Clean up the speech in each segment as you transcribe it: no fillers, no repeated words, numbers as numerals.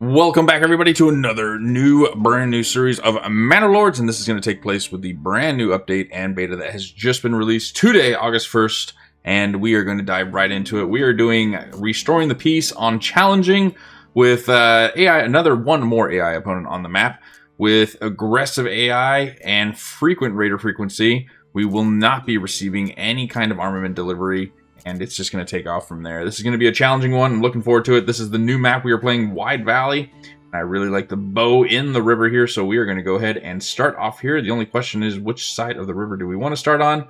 Welcome back, everybody, to another brand new series of Manor Lords, and this is going to take place with the brand new update and beta that has just been released today, August 1st, and we are going to dive right into it. We are doing Restoring the Peace on Challenging with one more AI opponent on the map. With aggressive AI and frequent raider frequency, we will not be receiving any kind of armament delivery, and it's just going to take off from there. This is going to be a challenging one. I'm looking forward to it. This is the new map. We are playing Wide Valley. I really like the bow in the river here, so we are going to go ahead and start off here. The only question is, which side of the river do we want to start on?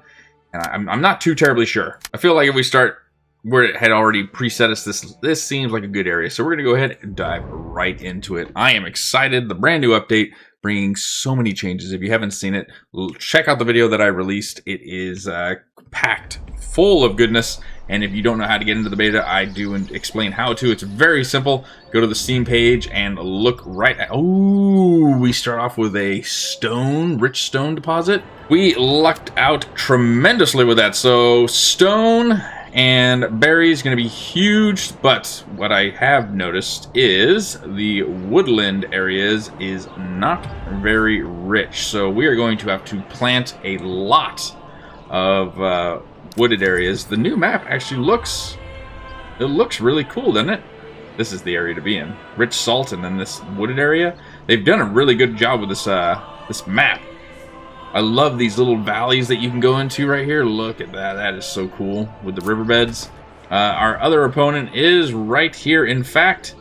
And I'm not too terribly sure. I feel like if we start where it had already preset us, this seems like a good area. So we're going to go ahead and dive right into it. I am excited. The brand new update bringing so many changes. If you haven't seen it, check out the video that I released. It is packed full of goodness, and if you don't know how to get into the beta, I do explain how to. It's very simple. Go to the Steam page and look right at... Oh, we start off with a rich stone deposit. We lucked out tremendously with that. So stone and berries going to be huge, but what I have noticed is the woodland areas is not very rich. So we are going to have to plant a lot of wooded areas. The new map actually looks really cool, doesn't it? This is the area to be in. Rich salt and then this wooded area. They've done a really good job with this this map. I love these little valleys that you can go into right here. Look at that. That is so cool with the riverbeds. Our other opponent is right here, in fact.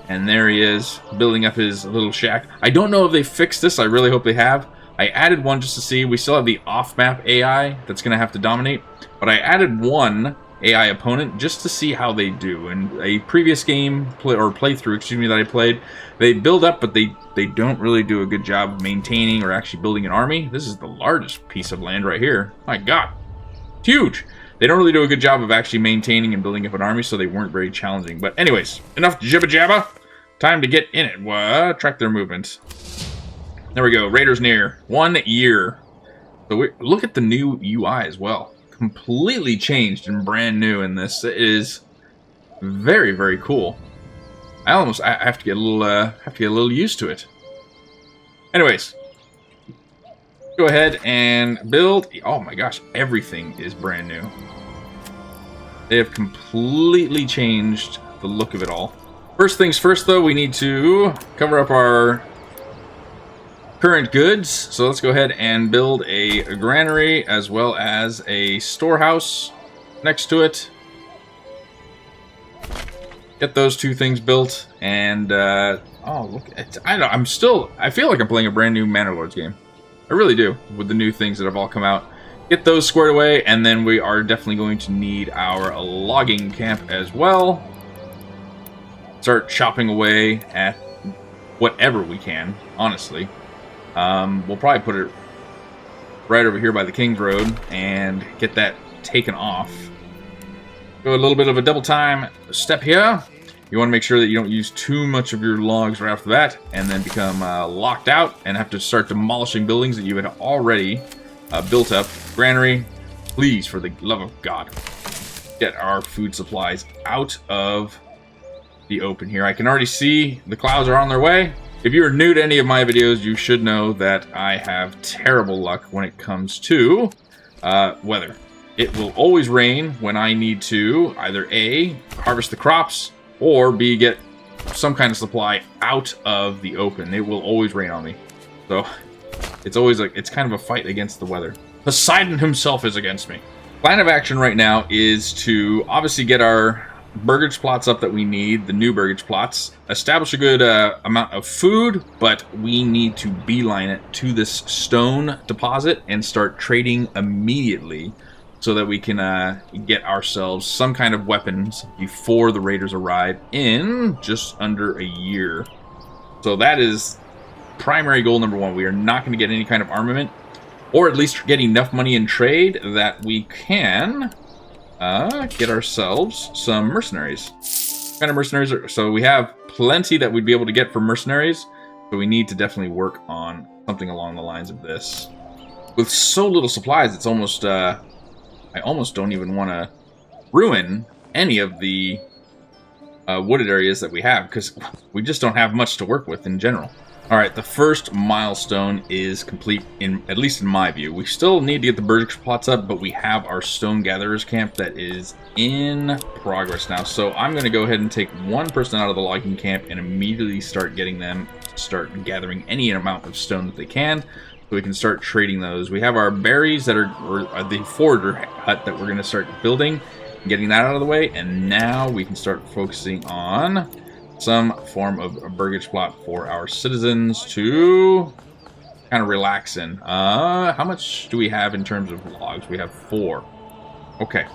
And there he is, building up his little shack. I don't know if they fixed this. I really hope they have. I added one just to see. We still have the off-map AI that's going to have to dominate. But I added one AI opponent just to see how they do. In a previous game, playthrough, excuse me, that I played, they build up, but they don't really do a good job of maintaining or actually building an army. This is the largest piece of land right here. My God. It's huge. They don't really do a good job of actually maintaining and building up an army, so they weren't very challenging. But anyways, enough jibba-jabba. Time to get in it. Track their movements. There we go. Raiders near. 1 year. So look at the new UI as well. Completely changed and brand new in this. It is very, very cool. I have to get a little used to it. Anyways, go ahead and build. Oh my gosh, everything is brand new. They have completely changed the look of it all. First things first, though, we need to cover up our current goods. So let's go ahead and build a granary as well as a storehouse next to it. Get those two things built, and oh, look at I feel like I'm playing a brand new Manor Lords game. I really do, with the new things that have all come out. Get those squared away, and then we are definitely going to need our logging camp as well. Start chopping away at whatever we can, honestly. We'll probably put it right over here by the King's Road and get that taken off. Go a little bit of a double time step here. You want to make sure that you don't use too much of your logs right after that and then become locked out and have to start demolishing buildings that you had already built up. Granary, please, for the love of God, get our food supplies out of the open here. I can already see the clouds are on their way. If you're new to any of my videos, you should know that I have terrible luck when it comes to weather. It will always rain when I need to either A, harvest the crops, or B, get some kind of supply out of the open. It will always rain on me. So it's always it's kind of a fight against the weather. Poseidon himself is against me. Plan of action right now is to obviously get our burgage plots up that we need, the new burgage plots, establish a good amount of food, but we need to beeline it to this stone deposit and start trading immediately so that we can get ourselves some kind of weapons before the raiders arrive in just under a year. So that is primary goal number one. We are not going to get any kind of armament, or at least get enough money in trade that we can get ourselves some mercenaries. What kind of mercenaries so we have plenty that we'd be able to get from mercenaries, but we need to definitely work on something along the lines of this. With so little supplies, it's almost I almost don't even want to ruin any of the wooded areas that we have, because we just don't have much to work with in general. All right, the first milestone is complete, at least in my view. We still need to get the burgage plots up, but we have our stone gatherers camp that is in progress now. So I'm going to go ahead and take one person out of the logging camp and immediately start getting them to start gathering any amount of stone that they can, so we can start trading those. We have our berries that are the forager hut that we're going to start building, getting that out of the way, and now we can start focusing on some form of a burgage plot for our citizens to kind of relax in. How much do we have in terms of logs? We have 4. Okay.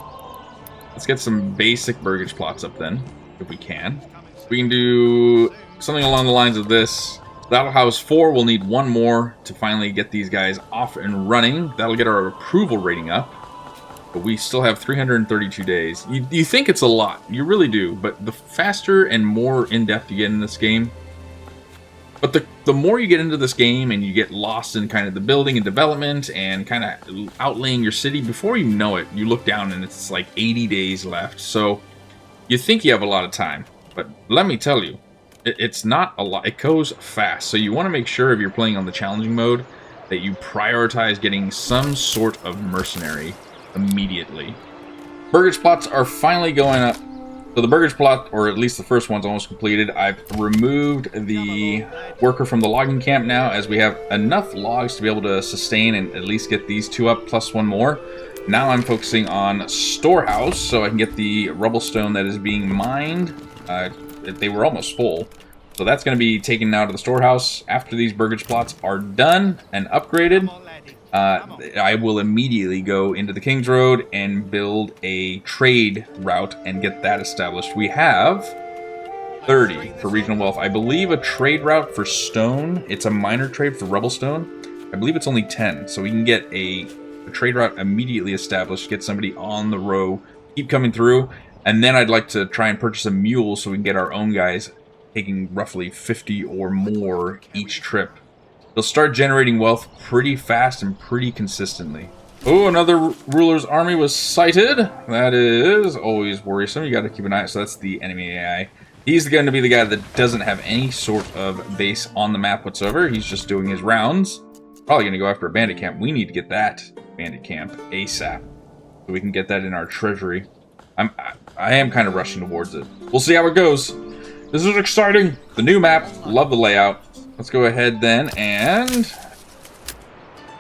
Let's get some basic burgage plots up then, if we can. We can do something along the lines of this. That'll house 4. We'll need 1 more to finally get these guys off and running. That'll get our approval rating up. But we still have 332 days. You think it's a lot. You really do. But the faster and more in-depth you get in this game... But the more you get into this game and you get lost in kind of the building and development and kind of outlaying your city, before you know it, you look down and it's like 80 days left. So you think you have a lot of time. But let me tell you, it's not a lot. It goes fast. So you want to make sure if you're playing on the challenging mode that you prioritize getting some sort of mercenary immediately. Burgage plots are finally going up. So the burgage plot, or at least the first one's almost completed. I've removed the worker from the logging camp now, as we have enough logs to be able to sustain and at least get these 2 up plus 1 more. Now I'm focusing on storehouse so I can get the rubble stone that is being mined. They were almost full. So that's going to be taken now to the storehouse. After these burgage plots are done and upgraded, I will immediately go into the King's Road and build a trade route and get that established. We have 30 for regional wealth. I believe a trade route for stone, it's a minor trade for rubble stone. I believe it's only 10, so we can get a trade route immediately established, get somebody on the row, keep coming through, and then I'd like to try and purchase a mule so we can get our own guys taking roughly 50 or more each trip. They'll start generating wealth pretty fast and pretty consistently. Oh, another ruler's army was sighted. That is always worrisome. You got to keep an eye out. So that's the enemy AI. He's going to be the guy that doesn't have any sort of base on the map whatsoever. He's just doing his rounds. Probably going to go after a bandit camp. We need to get that bandit camp ASAP, so we can get that in our treasury. I am kind of rushing towards it. We'll see how it goes. This is exciting. The new map. Love the layout. Let's go ahead then and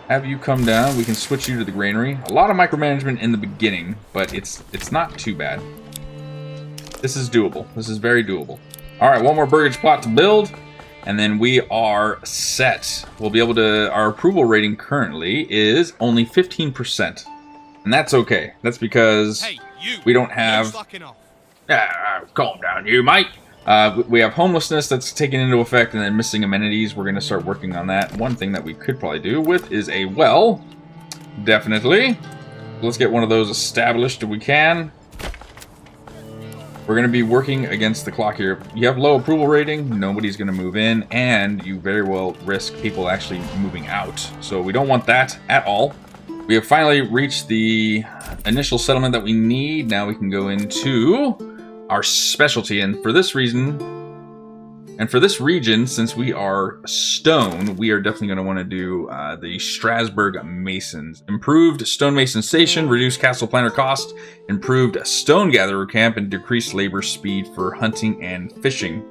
have you come down. We can switch you to the granary. A lot of micromanagement in the beginning, but it's not too bad. This is doable. This is very doable. All right, 1 more burgage plot to build, and then we are set. We'll be able to... Our approval rating currently is only 15%, and that's okay. That's because we don't have... Calm down, you mate. We have homelessness that's taken into effect, and then missing amenities. We're going to start working on that. One thing that we could probably do with is a well. Definitely. Let's get one of those established if we can. We're going to be working against the clock here. You have low approval rating, nobody's going to move in, and you very well risk people actually moving out. So we don't want that at all. We have finally reached the initial settlement that we need. Now we can go into our specialty, and for this reason, and for this region, since we are stone, we are definitely going to want to do the Strasbourg Masons. Improved stonemason station, reduced castle planner cost, improved stone gatherer camp, and decreased labor speed for hunting and fishing.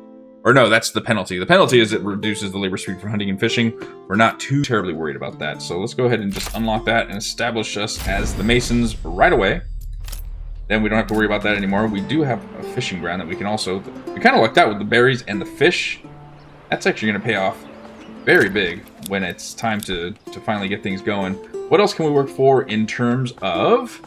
Or no, that's the penalty. The penalty is it reduces the labor speed for hunting and fishing. We're not too terribly worried about that, so let's go ahead and just unlock that and establish us as the Masons right away. Then we don't have to worry about that anymore. We do have a fishing ground that we can also... We kind of lucked out with the berries and the fish. That's actually going to pay off very big when it's time to finally get things going. What else can we work for in terms of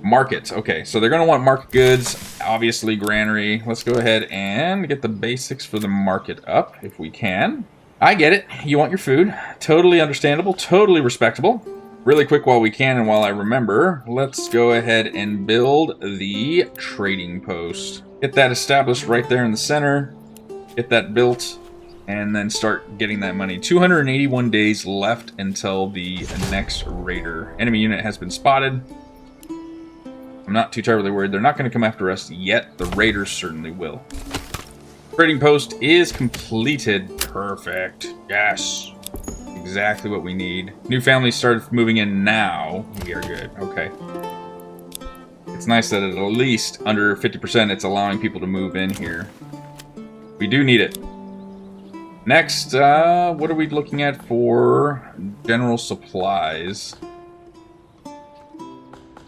market? Okay, so they're going to want market goods. Obviously, granary. Let's go ahead and get the basics for the market up if we can. I get it. You want your food. Totally understandable. Totally respectable. Really quick while we can and while I remember, let's go ahead and build the trading post. Get that established right there in the center. Get that built and then start getting that money. 281 days left until the next raider. Enemy unit has been spotted. I'm I'm not too terribly worried. They're not going to come after us yet. The raiders certainly will. Trading post is completed. Perfect. Yes. Exactly what we need. New families started moving in now. We are good. Okay. It's nice that at least under 50% it's allowing people to move in here. We do need it. Next, what are we looking at for general supplies?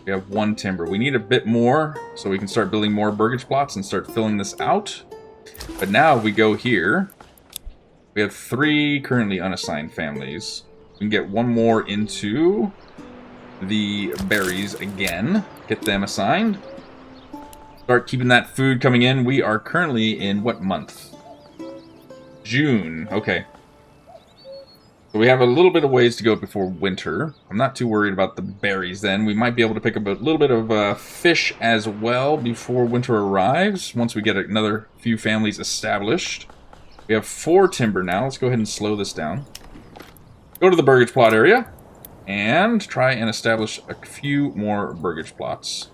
We have 1 timber. We need a bit more so we can start building more burgage plots and start filling this out. But now if we go here, we have 3 currently unassigned families. We can get 1 more into the berries again. Get them assigned. Start keeping that food coming in. We are currently in what month? June. Okay. So we have a little bit of ways to go before winter. I'm not too worried about the berries then. We might be able to pick up a little bit of fish as well before winter arrives, once we get another few families established. We have 4 timber now. Let's go ahead and slow this down. Go to the burgage plot area and try and establish a few more burgage plots.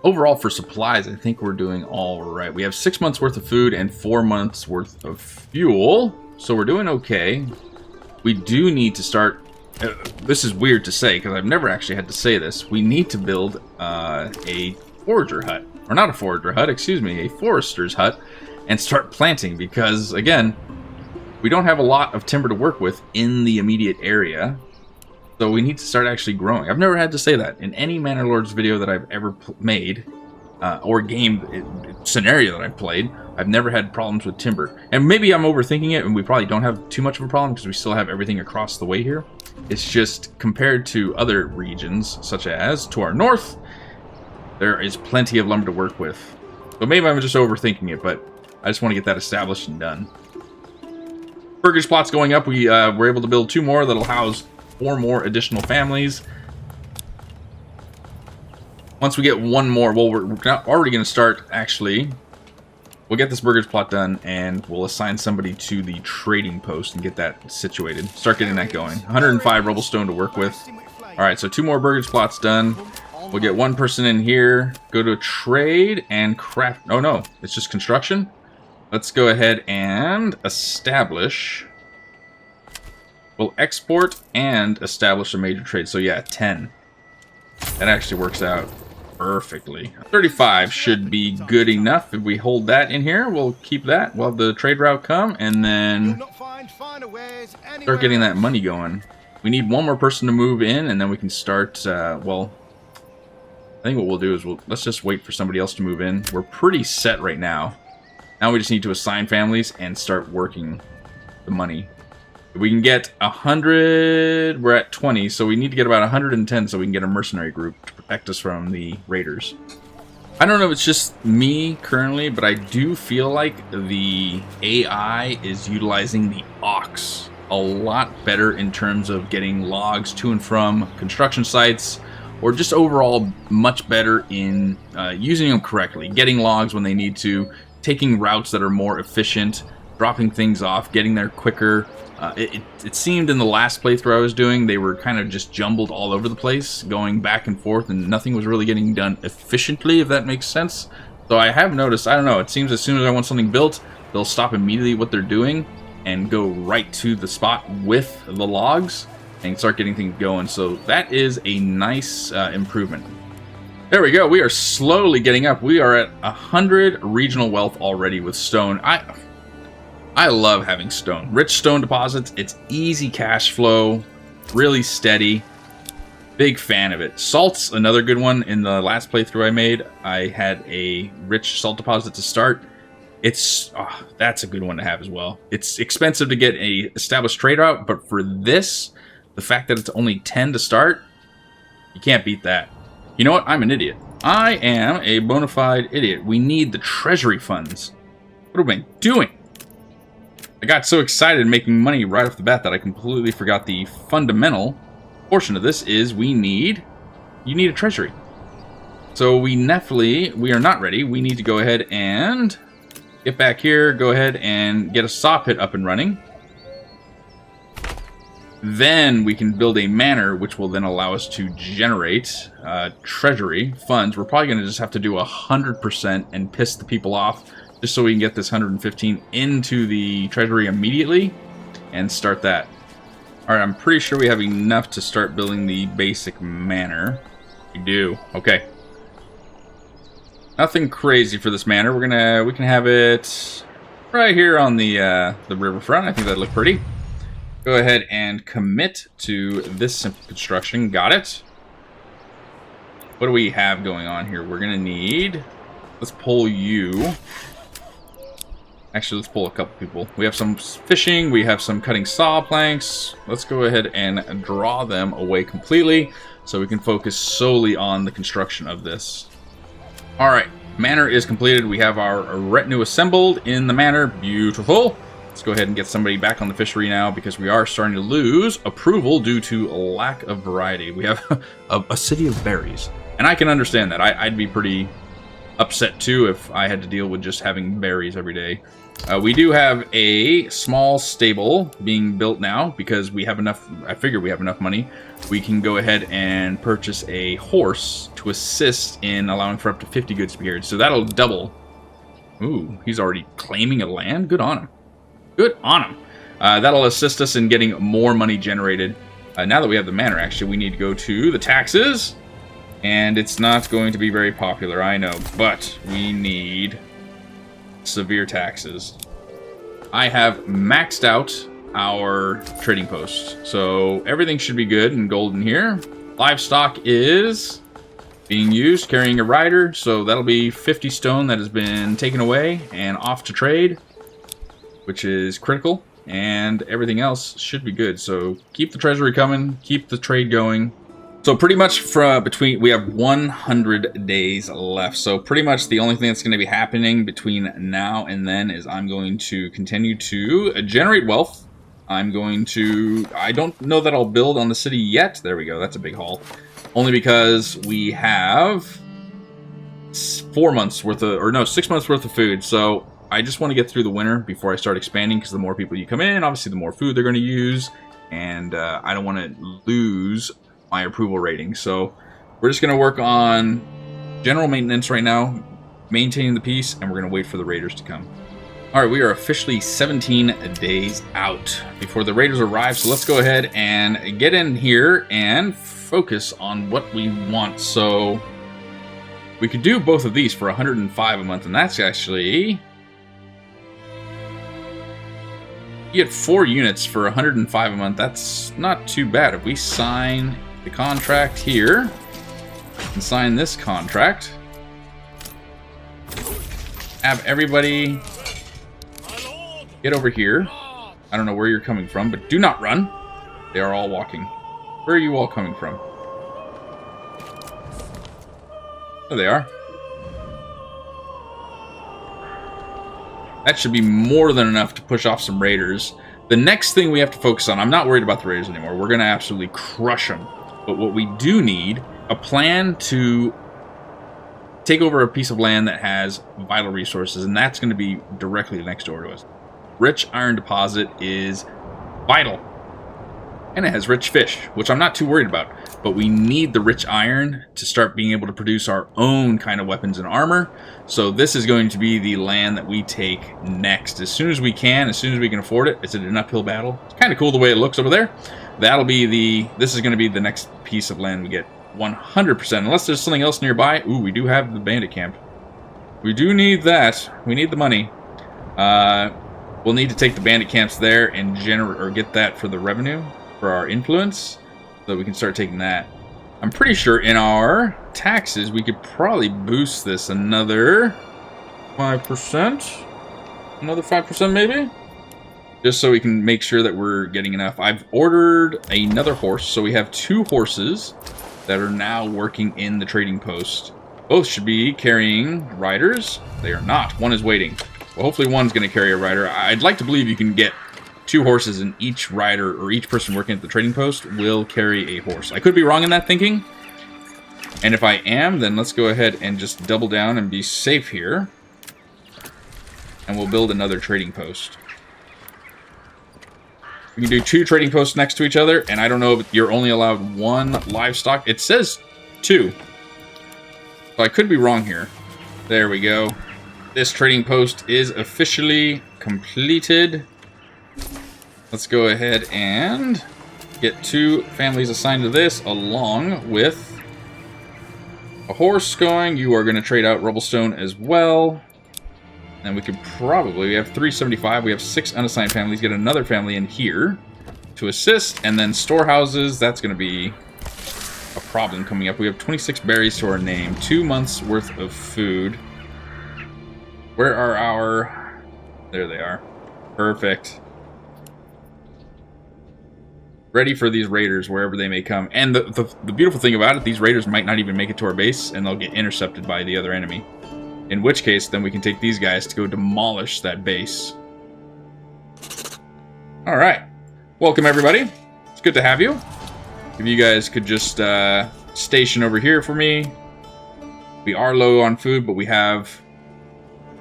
Overall, for supplies, I think we're doing all right. We have 6 months worth of food and 4 months worth of fuel, so we're doing okay. We do need to start... this is weird to say, because I've never actually had to say this. We need to build a forager hut. Or not a forager hut, excuse me, a forester's hut, and start planting, because, again, we don't have a lot of timber to work with in the immediate area. So we need to start actually growing. I've never had to say that in any Manor Lords video that I've ever made, or game scenario that I've played. I've never had problems with timber. And maybe I'm overthinking it, and we probably don't have too much of a problem because we still have everything across the way here. It's just compared to other regions, such as to our north, there is plenty of lumber to work with. So maybe I'm just overthinking it, but I just want to get that established and done. Burgage plots going up. We were able to build 2 more that'll house 4 more additional families. Once we get 1 more, well, we're already going to start, actually. We'll get this burgage plot done, and we'll assign somebody to the trading post and get that situated. Start getting that going. 105 rubble stone to work with. Alright, so 2 more burgage plots done. We'll get 1 person in here. Go to trade and craft. Oh, no. It's just construction. Let's go ahead and establish... We'll export and establish a major trade. So yeah, 10. That actually works out perfectly. 35 should be good enough. If we hold that in here, we'll keep that. We'll have the trade route come and then start getting that money going. We need 1 more person to move in and then we can start, well, I think what we'll do is let's just wait for somebody else to move in. We're pretty set right now. Now we just need to assign families and start working the money. If we can get 100, we're at 20, so we need to get about 110 so we can get a mercenary group to protect us from the raiders. I don't know if it's just me currently, but I do feel like the AI is utilizing the ox a lot better in terms of getting logs to and from construction sites, or just overall much better in using them correctly, getting logs when they need to, taking routes that are more efficient, dropping things off, getting there quicker. It seemed in the last playthrough I was doing, they were kind of just jumbled all over the place, going back and forth, and nothing was really getting done efficiently, if that makes sense. So I have noticed, I don't know, it seems as soon as I want something built, they'll stop immediately what they're doing and go right to the spot with the logs and start getting things going. So that is a nice improvement. There we go. We are slowly getting up. We are at 100 regional wealth already with stone. I love having stone. Rich stone deposits. It's easy cash flow, really steady. Big fan of it. Salt's another good one. In the last playthrough I made, I had a rich salt deposit to start. That's a good one to have as well. It's expensive to get a established trade route, but for this, the fact that it's only 10 to start, you can't beat that. You know what? I'm an idiot. I am a bona fide idiot. We need the treasury funds. What am I doing? I got so excited making money right off the bat that I completely forgot the fundamental portion of this is you need a treasury. So we are not ready. We need to go ahead and get back here, go ahead and get a saw pit up and running. Then we can build a manor, which will then allow us to generate treasury funds. We're probably going to just have to do 100% and piss the people off, just so we can get this 115 into the treasury immediately and start that. All right, I'm pretty sure we have enough to start building the basic manor. We do. Okay. Nothing crazy for this manor. We can have it right here on the riverfront. I think that'd look pretty. Go ahead and commit to this simple construction. Got it. What do we have going on here? We're gonna need. Let's pull you. Actually, let's pull a couple people. We have some fishing. We have some cutting saw planks. Let's go ahead and draw them away completely, so we can focus solely on the construction of this. All right, manor is completed. We have our retinue assembled in the manor. Beautiful. Let's go ahead and get somebody back on the fishery now, because we are starting to lose approval due to a lack of variety. We have a city of berries, and I can understand that. I'd be pretty upset too if I had to deal with just having berries every day. We do have a small stable being built now because we have enough. I figure we have enough money. We can go ahead and purchase a horse to assist in allowing for up to 50 goods to be carried. So that'll double. Ooh, he's already claiming a land. Good on him. Good on him. That'll assist us in getting more money generated. Now that we have the manor, actually, we need to go to the taxes. And it's not going to be very popular, I know. But we need severe taxes. I have maxed out our trading post. So everything should be good and golden here. Livestock is being used, carrying a rider. So that'll be 50 stone that has been taken away and off to trade, which is critical, and everything else should be good. So keep the treasury coming, keep the trade going. So pretty much we have 100 days left. So pretty much the only thing that's going to be happening between now and then is I'm going to continue to generate wealth. I don't know that I'll build on the city yet. There we go, that's a big haul. Only because we have 6 months worth of food. So I just want to get through the winter before I start expanding, because the more people you come in, obviously the more food they're going to use, and I don't want to lose my approval rating. So we're just going to work on general maintenance right now, maintaining the peace, and we're going to wait for the raiders to come. All right, we are officially 17 days out before the raiders arrive, so let's go ahead and get in here and focus on what we want. So we could do both of these for 105 a month, and that's actually... You get 4 units for 105 a month. That's not too bad. If we sign the contract here and sign this contract, have everybody get over here. I don't know where you're coming from, but do not run. They are all walking. Where are you all coming from? There they are. That should be more than enough to push off some raiders. The next thing we have to focus on, I'm not worried about the raiders anymore. We're going to absolutely crush them. But what we do need, a plan to take over a piece of land that has vital resources, and that's going to be directly next door to us. Rich iron deposit is vital. And it has rich fish, which I'm not too worried about. But we need the rich iron to start being able to produce our own kind of weapons and armor. So this is going to be the land that we take next. As soon as we can, as soon as we can afford it. It's an uphill battle. It's kind of cool the way it looks over there. This is going to be the next piece of land we get 100%. Unless there's something else nearby. Ooh, we do have the bandit camp. We do need that. We need the money. We'll need to take the bandit camps there and get that for the revenue, for our influence, so we can start taking that. I'm pretty sure in our taxes we could probably boost this another 5%. Another 5% maybe? Just so we can make sure that we're getting enough. I've ordered another horse, so we have 2 horses that are now working in the trading post. Both should be carrying riders. They are not. One is waiting. Well, hopefully one's going to carry a rider. I'd like to believe you can get 2 horses, and each rider or each person working at the trading post will carry a horse. I could be wrong in that thinking. And if I am, then let's go ahead and just double down and be safe here. And we'll build another trading post. We can do 2 trading posts next to each other, and I don't know if you're only allowed 1 livestock. It says 2. So I could be wrong here. There we go. This trading post is officially completed. Let's go ahead and get 2 families assigned to this, along with a horse going. You are going to trade out Rubblestone as well. And we could probably, we have 375, we have 6 unassigned families, get another family in here to assist, and then storehouses, that's going to be a problem coming up. We have 26 berries to our name, 2 months worth of food. Where are our, there they are. Perfect. Ready for these raiders wherever they may come. And the beautiful thing about it, these raiders might not even make it to our base, and they'll get intercepted by the other enemy. In which case, then we can take these guys to go demolish that base. Alright. Welcome, everybody. It's good to have you. If you guys could just station over here for me. We are low on food, but we have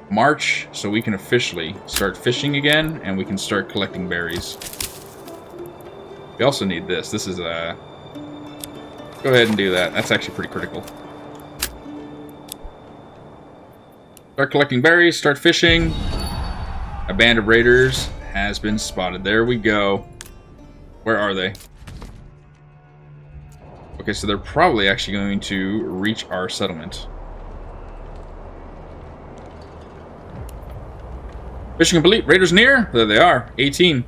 March, so we can officially start fishing again, and we can start collecting berries. We also need this. This is a... Go ahead and do that. That's actually pretty critical. Start collecting berries, start fishing. A band of raiders has been spotted. There we go. Where are they? Okay, so they're probably actually going to reach our settlement. Fishing complete. Raiders near. There they are. 18.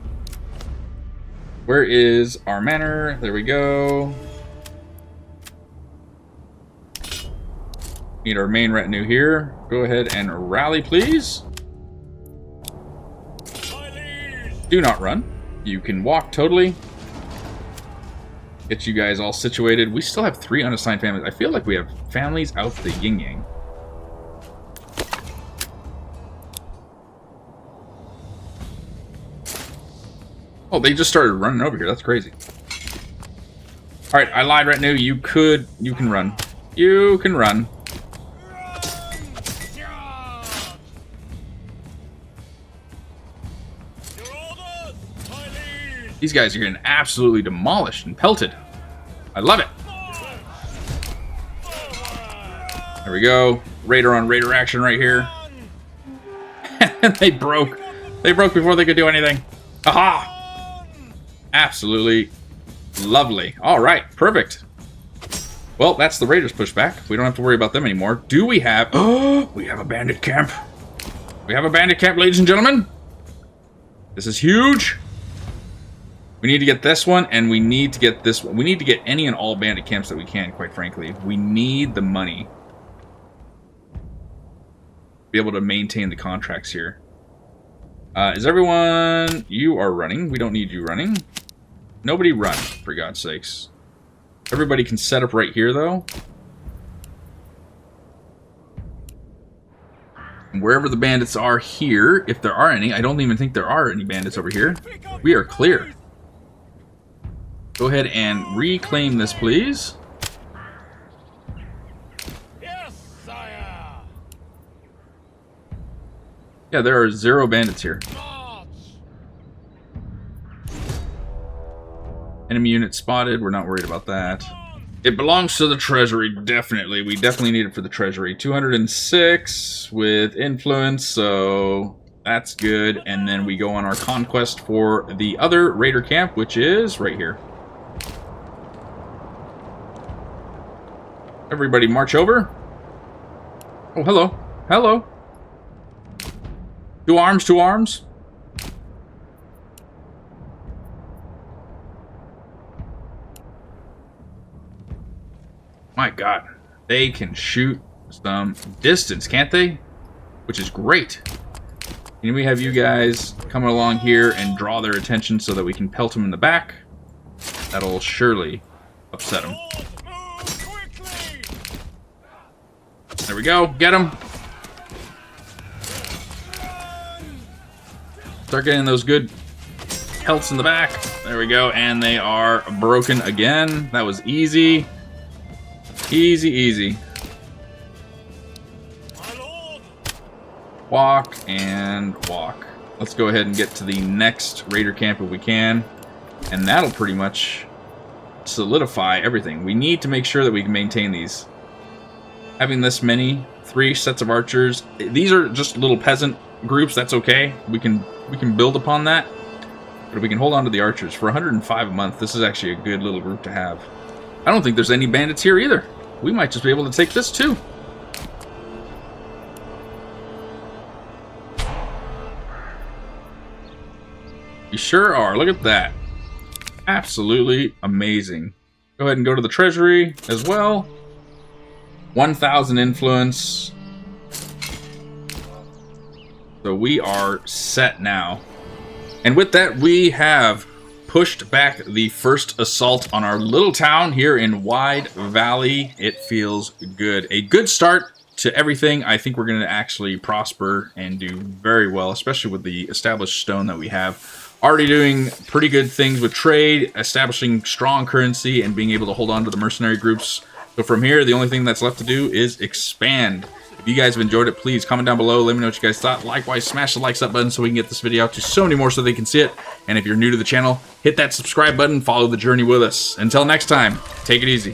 Where is our manor? There we go. Need our main retinue here. Go ahead and rally, please. Do not run. You can walk totally. Get you guys all situated. We still have 3 unassigned families. I feel like we have families out the yin-yang. Oh, they just started running over here. That's crazy. Alright, I lied, retinue. You can run. You can run. These guys are getting absolutely demolished and pelted. I love it. There we go. Raider on raider action right here. They broke. They broke before they could do anything. Aha! Absolutely lovely. All right, perfect. Well, that's the raiders pushed back. We don't have to worry about them anymore. Do we have... Oh, we have a bandit camp. We have a bandit camp, ladies and gentlemen. This is huge. We need to get this one, and we need to get this one. We need to get any and all bandit camps that we can, quite frankly. We need the money to be able to maintain the contracts here. Is everyone... You are running. We don't need you running. Nobody run, for God's sakes. Everybody can set up right here, though. And wherever the bandits are here, if there are any, I don't even think there are any bandits over here. We are clear. Go ahead and reclaim this, please. Yes, sire. Yeah, there are 0 bandits here. March. Enemy unit spotted. We're not worried about that. It belongs to the treasury, definitely. We definitely need it for the treasury. 206 with influence, so that's good. And then we go on our conquest for the other raider camp, which is right here. Everybody march over. Oh, hello. Hello. 2 arms, 2 arms. My God. They can shoot some distance, can't they? Which is great. And we have you guys coming along here and draw their attention so that we can pelt them in the back. That'll surely upset them. There we go. Get them. Start getting those good pelts in the back. There we go. And they are broken again. That was easy. Easy, easy. Walk and walk. Let's go ahead and get to the next raider camp if we can. And that'll pretty much solidify everything. We need to make sure that we can maintain these. Having this many, 3 sets of archers. These are just little peasant groups. That's okay. We can build upon that. But if we can hold on to the archers for 105 a month, this is actually a good little group to have. I don't think there's any bandits here either. We might just be able to take this too. You sure are. Look at that. Absolutely amazing. Go ahead and go to the treasury as well. 1,000 influence. So we are set now. And with that, we have pushed back the first assault on our little town here in Wide Valley. It feels good. A good start to everything. I think we're going to actually prosper and do very well, especially with the established stone that we have. Already doing pretty good things with trade, establishing strong currency, and being able to hold on to the mercenary groups. So from here, the only thing that's left to do is expand. If you guys have enjoyed it, please comment down below. Let me know what you guys thought. Likewise, smash the likes up button so we can get this video out to so many more so they can see it. And if you're new to the channel, hit that subscribe button. Follow the journey with us. Until next time, take it easy.